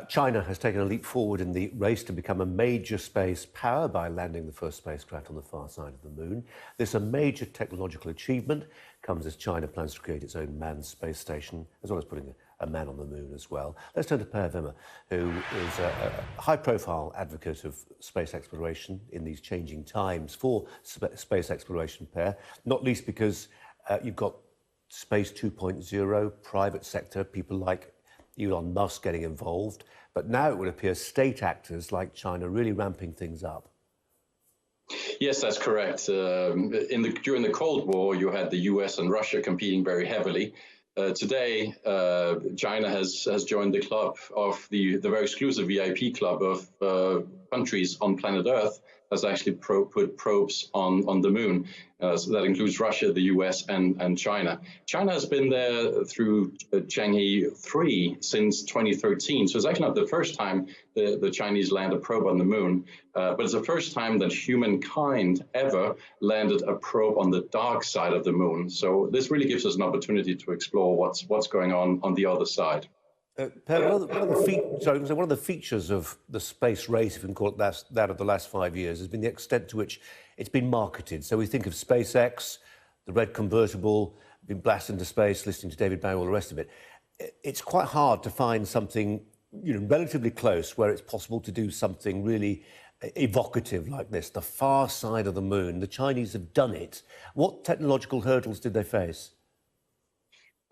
China has taken a leap forward in the race to become a major space power by landing the first spacecraft on the far side of the moon. This a major technological achievement comes as China plans to create its own manned space station, as well as putting a man on the moon as well. Let's turn to Per Wimmer, who is a high-profile advocate of space exploration in these changing times for space exploration, Per, not least because you've got Space 2.0, private sector, people like Elon Musk getting involved, but now it would appear state actors like China really ramping things up. Yes, that's correct. During the Cold War, you had the US and Russia competing very heavily. Today, China has joined the club of the very exclusive VIP club of countries on planet Earth has actually put probes on the moon. So that includes Russia, the US, and China. China has been there through Chang'e 3 since 2013. So it's actually not the first time the Chinese land a probe on the moon, but it's the first time that humankind ever landed a probe on the dark side of the moon. So this really gives us an opportunity to explore what's going on the other side. Per, one of the features of the space race, if we can call it that, of the last 5 years has been the extent to which it's been marketed. So we think of SpaceX, the red convertible, being blasted into space, listening to David Bowie, all the rest of it. It's quite hard to find something, relatively close where it's possible to do something really evocative like this, the far side of the moon. The Chinese have done it. What technological hurdles did they face?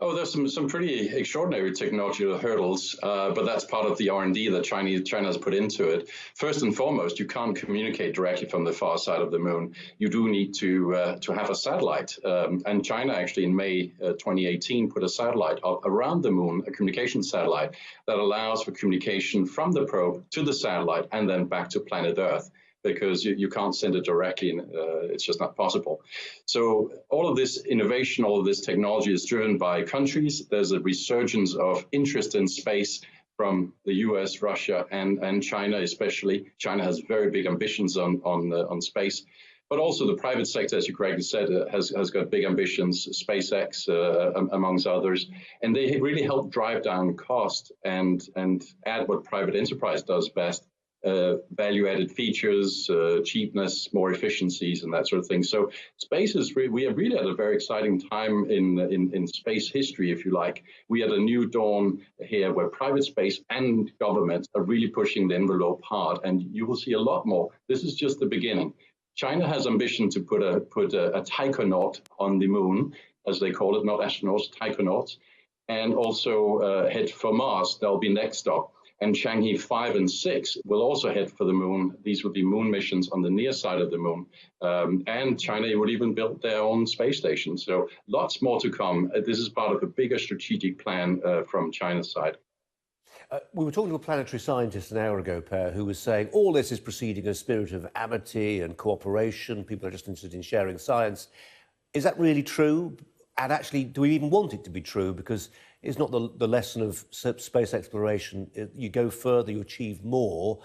Oh, there's some pretty extraordinary technological hurdles, but that's part of the R&D that China has put into it. First and foremost, you can't communicate directly from the far side of the moon. You do need to have a satellite. And China actually in May 2018 put a satellite up around the moon, a communication satellite that allows for communication from the probe to the satellite and then back to planet Earth, because you can't send it directly, and it's just not possible. So all of this innovation, all of this technology is driven by countries. There's a resurgence of interest in space from the US, Russia, and China especially. China has very big ambitions on space, but also the private sector, as you correctly said, has got big ambitions, SpaceX amongst others, and they really help drive down cost and add what private enterprise does best. Value-added features, cheapness, more efficiencies, and that sort of thing. So space is we are really at a very exciting time in space history, if you like. We had a new dawn here where private space and government are really pushing the envelope hard, and you will see a lot more. This is just the beginning. China has ambition to put a taikonaut on the moon, as they call it, not astronauts, taikonauts, and also head for Mars. That'll be next stop. And Chang'e 5 and 6 will also head for the moon. These will be moon missions on the near side of the moon. And China would even build their own space station. So lots more to come. This is part of a bigger strategic plan from China's side. We were talking to a planetary scientist an hour ago, Per, who was saying all this is proceeding in a spirit of amity and cooperation. People are just interested in sharing science. Is that really true? And actually, do we even want it to be true? Because it's not the lesson of space exploration. You go further, you achieve more,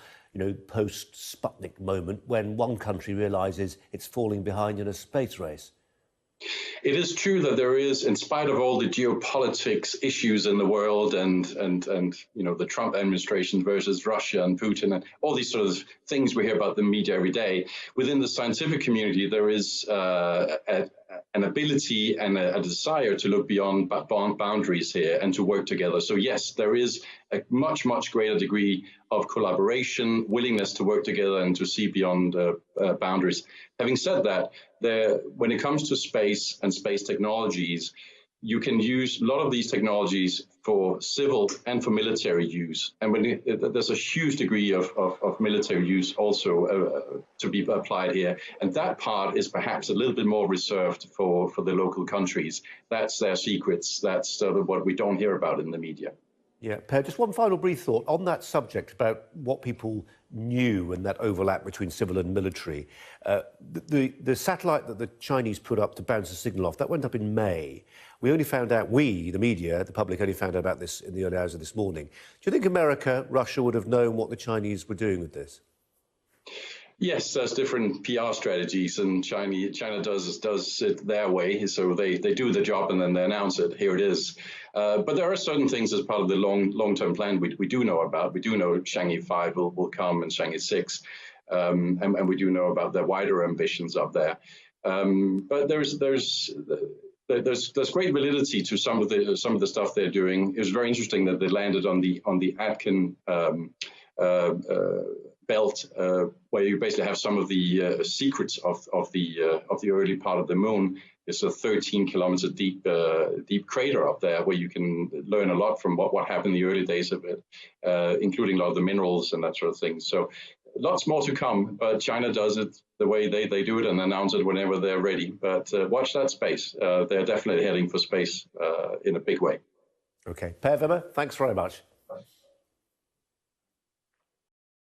post-Sputnik moment, when one country realises it's falling behind in a space race. It is true that there is, in spite of all the geopolitics issues in the world and the Trump administration versus Russia and Putin and all these sort of things we hear about the media every day, within the scientific community there is an ability and a desire to look beyond boundaries here and to work together. So yes, there is a much greater degree of collaboration, willingness to work together and to see beyond boundaries. Having said that, when it comes to space and space technologies, you can use a lot of these technologies for civil and for military use. And there's a huge degree of military use also to be applied here. And that part is perhaps a little bit more reserved for the local countries. That's their secrets. That's sort of what we don't hear about in the media. Yeah, Per, just one final brief thought on that subject about what people knew and that overlap between civil and military. The satellite that the Chinese put up to bounce a signal off, that went up in May. We only found out, the media, the public only found out about this in the early hours of this morning. Do you think America, Russia would have known what the Chinese were doing with this? Yes, there's different PR strategies, and China does it their way. So they do the job and then they announce it. Here it is. But there are certain things as part of the long-term plan we do know about. We do know Chang'e 5 will come and Chang'e 6, and we do know about their wider ambitions up there. But there's great validity to some of the stuff they're doing. It was very interesting that they landed on the Atkin belt, where you basically have some of the secrets of the early part of the moon. It's a 13-kilometer deep crater up there where you can learn a lot from what happened in the early days of it, including a lot of the minerals and that sort of thing. So lots more to come, but China does it the way they do it and announce it whenever they're ready. But watch that space. They're definitely heading for space in a big way. Okay. Per Wimmer, thanks very much.